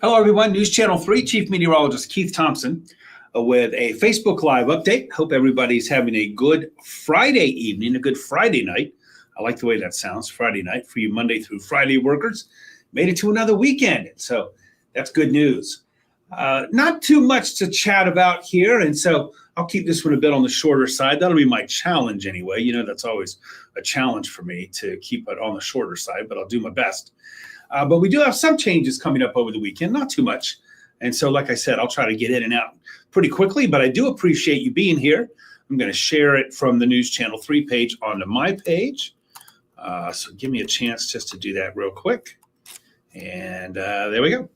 Hello, everyone. News Channel 3 Chief Meteorologist Keith Thompson with a Facebook Live update. Hope everybody's having a good Friday evening, a good Friday night. I like the way that sounds, Friday night, for you Monday through Friday workers. Made it to another weekend, so that's good news. Not too much to chat about here, and so I'll keep this one a bit on the shorter side. That'll be my challenge anyway. You know, that's always a challenge for me to keep it on the shorter side, but I'll do my best. But we do have some changes coming up over the weekend, not too much. And so, like I said, I'll try to get in and out pretty quickly, but I do appreciate you being here. I'm going to share it from the News Channel 3 page onto my page. So give me a chance just to do that real quick. And there we go.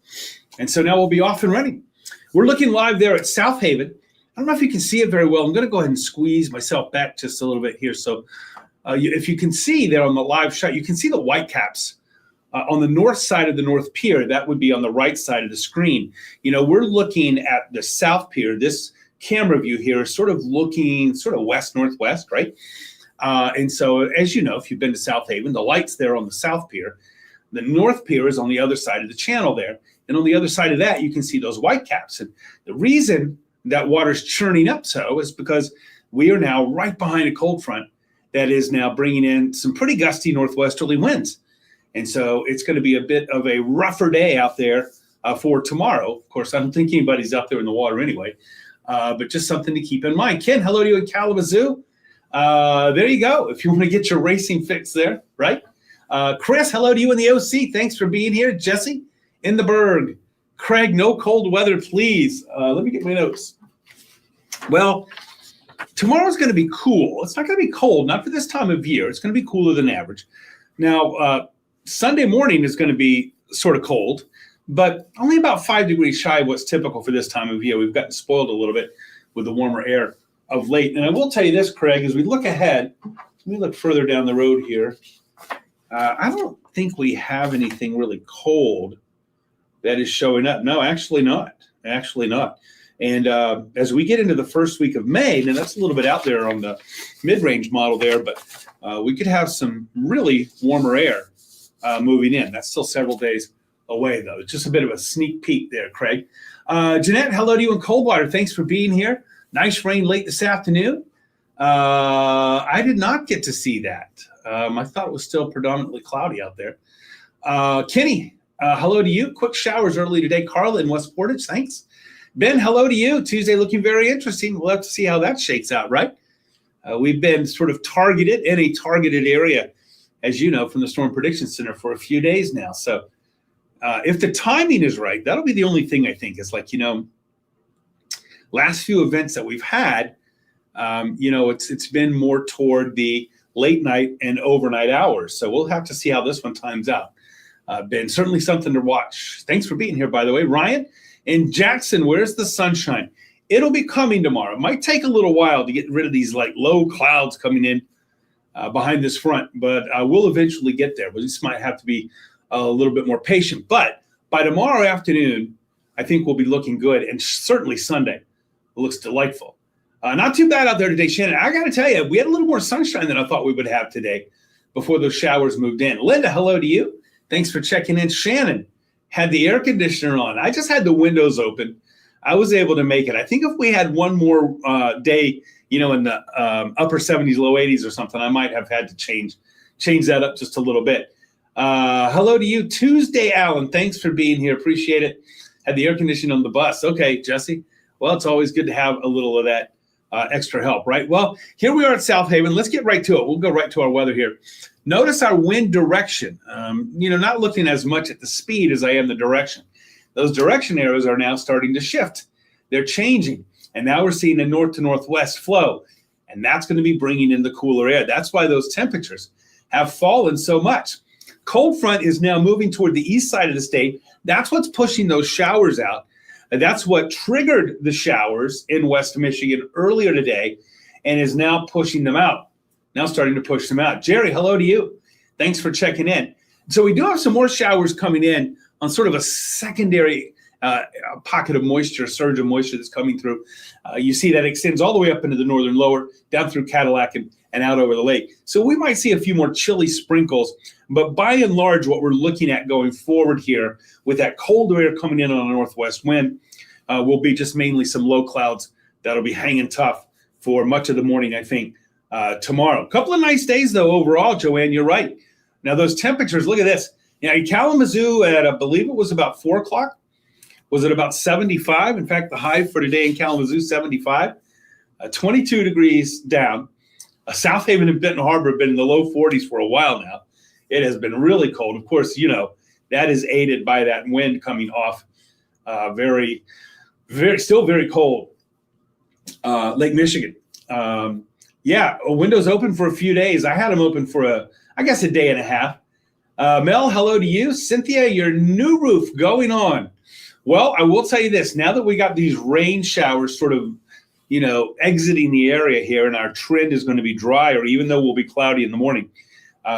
And so now we'll be off and running. We're looking live there at South Haven. I don't know if you can see it very well. I'm going to go ahead and squeeze myself back just a little bit here. So if you can see there on the live shot, you can see the Whitecaps. On the north side of the North Pier, that would be on the right side of the screen. You know, we're looking at the South Pier. This camera view here is sort of looking sort of west-northwest, right? And so, as you know, if you've been to South Haven, the light's there on the South Pier. The North Pier is on the other side of the channel there. And on the other side of that, you can see those Whitecaps. And the reason that water's churning up so is because we are now right behind a cold front that is now bringing in some pretty gusty northwesterly winds. And so it's going to be a bit of a rougher day out there for tomorrow. Of course, I don't think anybody's out there in the water anyway, but just something to keep in mind. Ken, hello to you in Kalamazoo. There you go. If you want to get your racing fix there, right? Chris, hello to you in the OC. Thanks for being here. Jesse in the Berg. Craig, no cold weather, please. Let me get my notes. Well, tomorrow's going to be cool. It's not going to be cold, not for this time of year. It's going to be cooler than average. Now, Sunday morning is going to be sort of cold, but only about 5 degrees shy of what's typical for this time of year. We've gotten spoiled a little bit with the warmer air of late. And I will tell you this, Craig, as we look ahead, let me look further down the road here. I don't think we have anything really cold that is showing up. No, actually not. Actually not. And as we get into the first week of May, now that's a little bit out there on the mid-range model there, but we could have some really warmer air moving in. That's still several days away, though. It's just a bit of a sneak peek there, Craig. Jeanette, hello to you in Coldwater. Thanks for being here. Nice rain late this afternoon. I did not get to see that. I thought it was still predominantly cloudy out there. Kenny, hello to you. Quick showers early today. Carla in West Portage, thanks. Ben, hello to you. Tuesday looking very interesting. We'll have to see how that shakes out, right? We've been sort of targeted in a targeted area, as you know, from the Storm Prediction Center for a few days now. So if the timing is right, that'll be the only thing I think is like, you know, last few events that we've had, you know, it's been more toward the late night and overnight hours. So we'll have to see how this one times out. Ben, certainly something to watch. Thanks for being here, by the way. Ryan in Jackson, where's the sunshine? It'll be coming tomorrow. It might take a little while to get rid of these like low clouds coming in behind this front, but we'll eventually get there. We just might have to be a little bit more patient. But by tomorrow afternoon, I think we'll be looking good, and certainly Sunday it looks delightful. Not too bad out there today, Shannon. I got to tell you, we had a little more sunshine than I thought we would have today before those showers moved in. Linda, hello to you. Thanks for checking in. Shannon had the air conditioner on. I just had the windows open. I was able to make it. I think if we had one more day, you know, in the upper 70s, low 80s or something, I might have had to change that up just a little bit. Hello to you, Tuesday, Alan. Thanks for being here. Appreciate it. Had the air conditioning on the bus. Okay, Jesse. Well, it's always good to have a little of that extra help, right? Well, here we are at South Haven. Let's get right to it. We'll go right to our weather here. Notice our wind direction. You know, not looking as much at the speed as I am the direction. Those direction arrows are now starting to shift. They're changing. And now we're seeing a north to northwest flow. And that's going to be bringing in the cooler air. That's why those temperatures have fallen so much. Cold front is now moving toward the east side of the state. That's what's pushing those showers out. And that's what triggered the showers in West Michigan earlier today and is now pushing them out. Now starting to push them out. Jerry, hello to you. Thanks for checking in. So we do have some more showers coming in on sort of a secondary a pocket of moisture, a surge of moisture that's coming through. You see that extends all the way up into the northern lower, down through Cadillac and out over the lake. So we might see a few more chilly sprinkles, but by and large, what we're looking at going forward here with that cold air coming in on a northwest wind will be just mainly some low clouds that'll be hanging tough for much of the morning, I think, tomorrow. A couple of nice days, though, overall, Joanne, you're right. Now, those temperatures, look at this. In Kalamazoo at, I believe it was about 4 o'clock, was it about 75? In fact, the high for today in Kalamazoo, 75. 22 degrees down. South Haven and Benton Harbor have been in the low 40s for a while now. It has been really cold. Of course, that is aided by that wind coming off still very cold Lake Michigan. Windows open for a few days. I had them open for a day and a half. Mel, hello to you. Cynthia, your new roof going on. Well, I will tell you this. Now that we got these rain showers sort of, exiting the area here, and our trend is going to be drier, even though we'll be cloudy in the morning,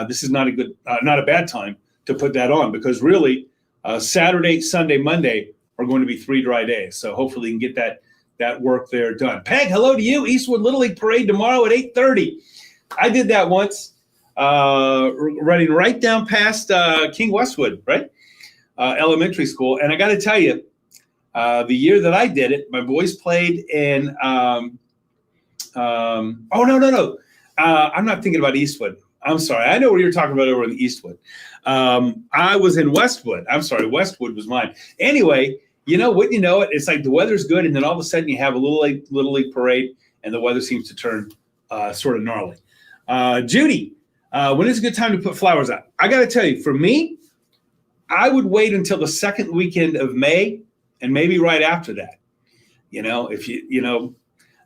this is not a bad time to put that on, because really Saturday, Sunday, Monday are going to be 3 dry days. So hopefully you can get that work there done. Peg, hello to you. Eastwood Little League Parade tomorrow at 8:30. I did that once, running right down past King Westwood, right? Elementary school. And I got to tell you, the year that I did it, my boys played in, I'm not thinking about Eastwood. I'm sorry. I know what you're talking about over in Eastwood. I was in Westwood. I'm sorry. Westwood was mine. Anyway, wouldn't you know it? It's like the weather's good, and then all of a sudden you have a Little League parade, and the weather seems to turn sort of gnarly. Judy, when is a good time to put flowers out? I got to tell you, for me, I would wait until the second weekend of May, and maybe right after that.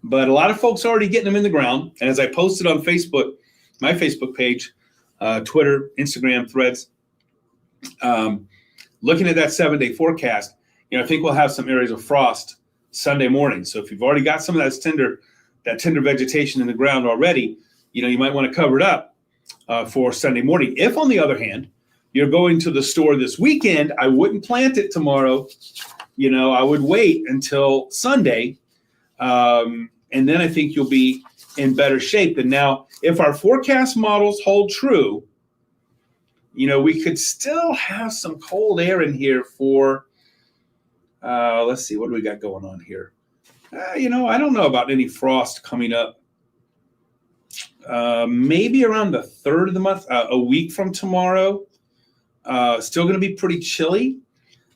But a lot of folks are already getting them in the ground. And as I posted on Facebook, my Facebook page, Twitter, Instagram, Threads, looking at that 7-day forecast, I think we'll have some areas of frost Sunday morning. So if you've already got some of that tender vegetation in the ground already, you might want to cover it up for Sunday morning. If, on the other hand, you're going to the store this weekend, I wouldn't plant it tomorrow. I would wait until Sunday, and then I think you'll be in better shape. And now, if our forecast models hold true, we could still have some cold air in here for, let's see, what do we got going on here? I don't know about any frost coming up. Maybe around the 3rd of the month, a week from tomorrow. Still going to be pretty chilly.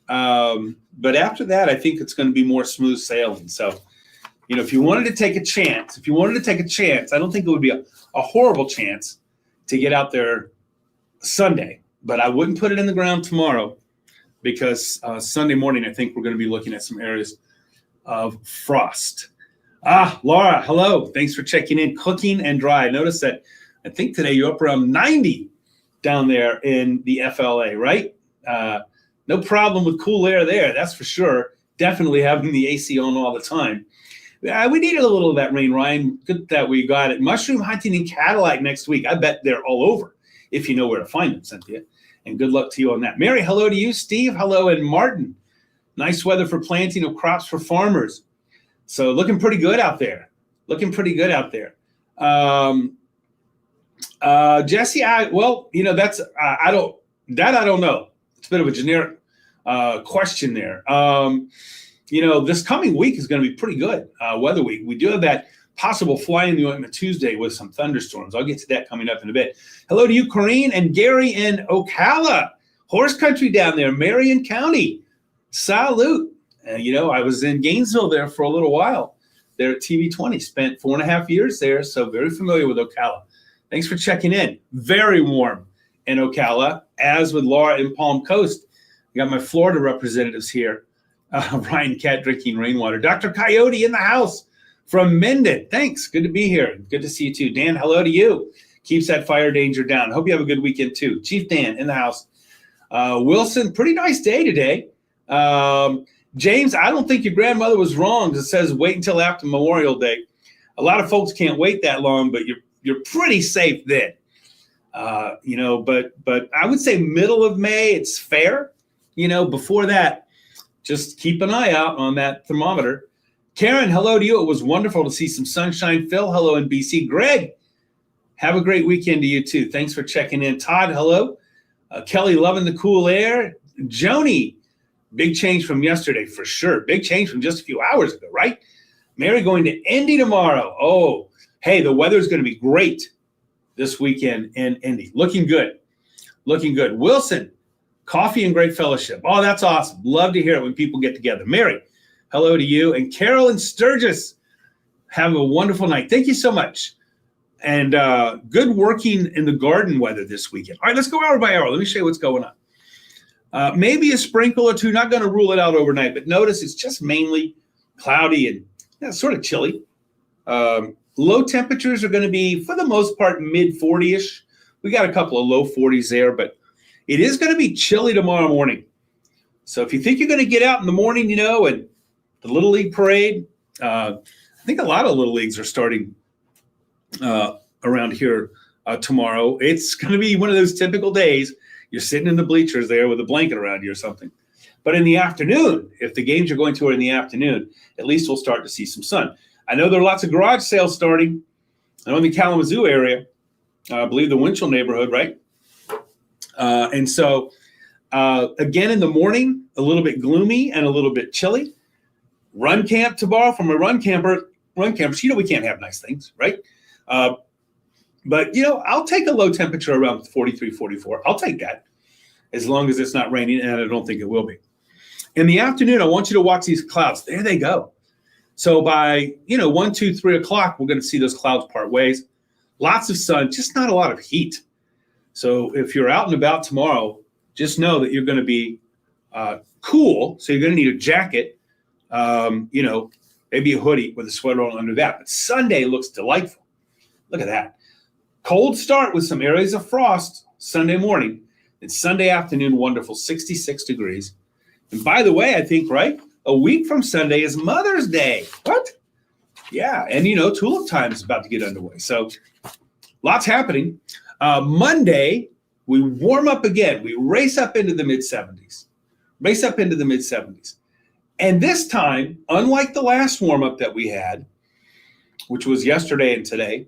But after that, I think it's going to be more smooth sailing. So, if you wanted to take a chance, I don't think it would be a horrible chance to get out there Sunday. But I wouldn't put it in the ground tomorrow, because Sunday morning, I think we're going to be looking at some areas of frost. Laura, hello. Thanks for checking in. Cooking and dry. Notice that I think today you're up around 90 down there in the FLA, right? No problem with cool air there, that's for sure. Definitely having the AC on all the time. We needed a little of that rain, Ryan. Good that we got it. Mushroom hunting in Cadillac next week. I bet they're all over, if you know where to find them, Cynthia. And good luck to you on that. Mary, hello to you. Steve, hello. And Martin, nice weather for planting of crops for farmers. So looking pretty good out there. Jesse, I don't know. It's a bit of a generic question there. This coming week is going to be pretty good weather week. We do have that possible fly in the ointment Tuesday with some thunderstorms. I'll get to that coming up in a bit. Hello to you, Corrine and Gary in Ocala, horse country down there, Marion County. Salute. I was in Gainesville there for a little while there at TV 20, spent 4.5 years there. So very familiar with Ocala. Thanks for checking in. Very warm in Ocala, as with Laura in Palm Coast. I got my Florida representatives here. Ryan Cat drinking rainwater. Dr. Coyote in the house from Mendon. Thanks. Good to be here. Good to see you too. Dan, hello to you. Keeps that fire danger down. Hope you have a good weekend too. Chief Dan in the house. Wilson, pretty nice day today. James, I don't think your grandmother was wrong. It says wait until after Memorial Day. A lot of folks can't wait that long, but you're pretty safe then. But I would say middle of May, it's fair. Before that, just keep an eye out on that thermometer. Karen, hello to you. It was wonderful to see some sunshine. Phil, hello in BC. Greg, have a great weekend to you too. Thanks for checking in. Todd, hello. Kelly, loving the cool air. Joni, big change from yesterday for sure. Big change from just a few hours ago, right? Mary going to Indy tomorrow. Oh, hey, the weather's going to be great this weekend in Indy. Looking good. Looking good. Wilson, coffee and great fellowship. Oh, that's awesome. Love to hear it when people get together. Mary, hello to you. And Carol and Sturgis, have a wonderful night. Thank you so much. And good working in the garden weather this weekend. All right, let's go hour by hour. Let me show you what's going on. Maybe a sprinkle or two. Not going to rule it out overnight, but notice it's just mainly cloudy and sort of chilly. Low temperatures are going to be, for the most part, mid 40-ish. We got a couple of low 40s there, but it is going to be chilly tomorrow morning. So if you think you're going to get out in the morning, and the Little League parade, I think a lot of Little Leagues are starting around here tomorrow. It's going to be one of those typical days. You're sitting in the bleachers there with a blanket around you or something. But in the afternoon, if the games you're going to are in the afternoon, at least we'll start to see some sun. I know there are lots of garage sales starting. I know in the Kalamazoo area, I believe the Winchell neighborhood, right? And so, again, in the morning, a little bit gloomy and a little bit chilly. Run camp tomorrow from a run campers. We can't have nice things, right? But, I'll take a low temperature around 43, 44. I'll take that as long as it's not raining, and I don't think it will be. In the afternoon, I want you to watch these clouds. There they go. So by, 1, 2, 3 o'clock, we're going to see those clouds part ways. Lots of sun, just not a lot of heat. So if you're out and about tomorrow, just know that you're going to be cool. So you're going to need a jacket, maybe a hoodie with a sweater on under that. But Sunday looks delightful. Look at that. Cold start with some areas of frost Sunday morning. And Sunday afternoon, wonderful, 66 degrees. And by the way, I think, right, a week from Sunday is Mother's Day. What? Yeah, and tulip time is about to get underway. So lots happening. Monday, we warm up again. We race up into the mid-70s. And this time, unlike the last warm-up that we had, which was yesterday and today,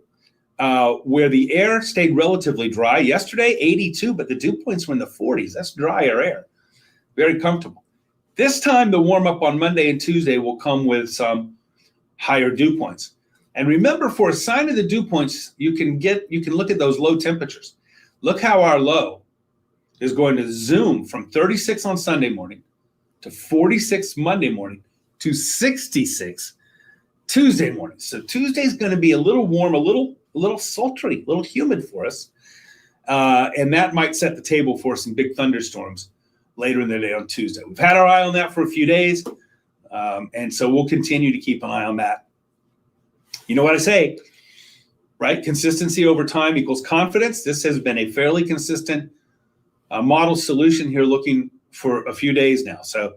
where the air stayed relatively dry. Yesterday, 82, but the dew points were in the 40s. That's drier air. Very comfortable. This time, the warm-up on Monday and Tuesday will come with some higher dew points. And remember, for a sign of the dew points, you can look at those low temperatures. Look how our low is going to zoom from 36 on Sunday morning to 46 Monday morning to 66 Tuesday morning. So Tuesday's going to be a little warm, a little sultry, a little humid for us. And that might set the table for some big thunderstorms later in the day on Tuesday. We've had our eye on that for a few days. And so we'll continue to keep an eye on that. You know what I say, right? Consistency over time equals confidence. This has been a fairly consistent model solution here, looking for a few days now. So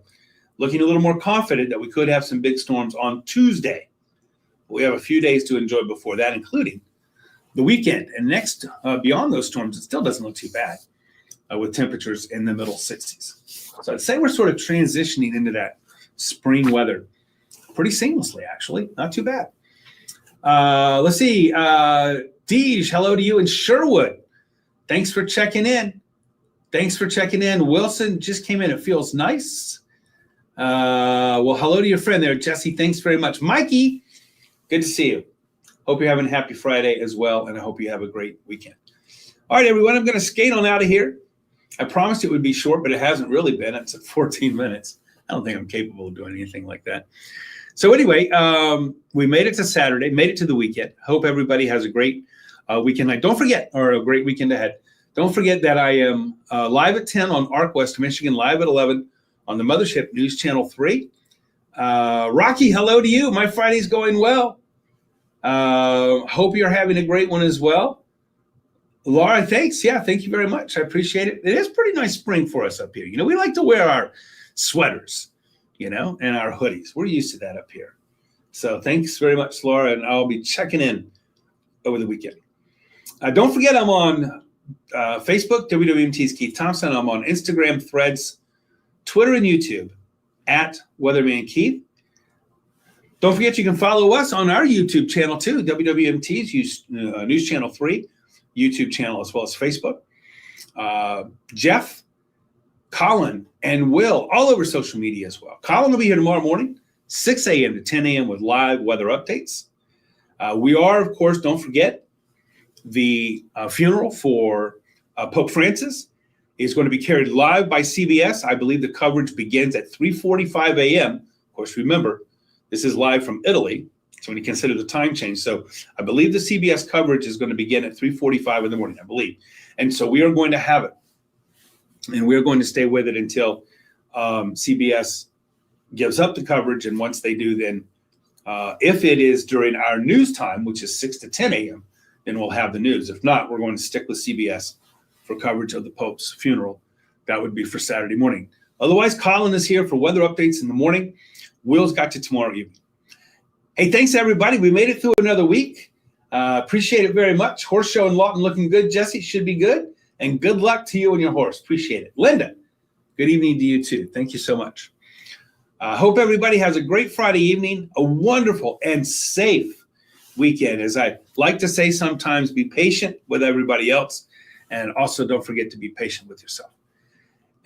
looking a little more confident that we could have some big storms on Tuesday. We have a few days to enjoy before that, including the weekend. And next, beyond those storms, it still doesn't look too bad with temperatures in the middle 60s. So I'd say we're sort of transitioning into that spring weather pretty seamlessly, actually. Not too bad. Let's see. Deej, hello to you in Sherwood. Thanks for checking in. Wilson just came in. It feels nice. Well, hello to your friend there, Jesse. Thanks very much. Mikey, good to see you. Hope you're having a happy Friday as well, and I hope you have a great weekend. All right, everyone, I'm going to skate on out of here. I promised it would be short, but it hasn't really been. It's at 14 minutes. I don't think I'm capable of doing anything like that. So anyway, we made it to Saturday, made it to the weekend. Hope everybody has a great weekend night. Don't forget, or a great weekend ahead. Don't forget that I am live at 10 on ARC West Michigan, live at 11 on the Mothership News Channel 3. Rocky, hello to you. My Friday's going well. Hope you're having a great one as well. Laura, thanks. Yeah, thank you very much. I appreciate it. It is pretty nice spring for us up here. We like to wear our sweaters, and our hoodies. We're used to that up here. So thanks very much, Laura, and I'll be checking in over the weekend. Don't forget, I'm on Facebook, WWMT's Keith Thompson. I'm on Instagram, Threads, Twitter, and YouTube at Weatherman Keith. Don't forget you can follow us on our YouTube channel too, WWMT's News Channel 3 YouTube channel, as well as Facebook. Jeff, Colin, and Will all over social media as well. Colin will be here tomorrow morning, 6 a.m. to 10 a.m. with live weather updates. We are, of course, don't forget, the funeral for Pope Francis is going to be carried live by CBS. I believe the coverage begins at 3:45 a.m. Of course, remember, this is live from Italy, so when you consider the time change. So I believe the CBS coverage is going to begin at 3:45 in the morning, I believe. And so we are going to have it. And we're going to stay with it until CBS gives up the coverage. And once they do, then if it is during our news time, which is 6 to 10 a.m., then we'll have the news. If not, we're going to stick with CBS for coverage of the Pope's funeral. That would be for Saturday morning. Otherwise, Colin is here for weather updates in the morning. Will's got you tomorrow evening. Hey, thanks, everybody. We made it through another week. Appreciate it very much. Horse show in Lawton looking good. Jesse, should be good. And good luck to you and your horse. Appreciate it. Linda, good evening to you too. Thank you so much. Hope everybody has a great Friday evening, a wonderful and safe weekend. As I like to say sometimes, be patient with everybody else, and also don't forget to be patient with yourself.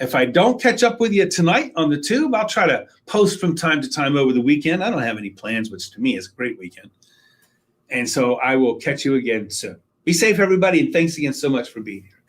If I don't catch up with you tonight on the tube, I'll try to post from time to time over the weekend. I don't have any plans, which to me is a great weekend. And so I will catch you again soon. Be safe, everybody, and thanks again so much for being here.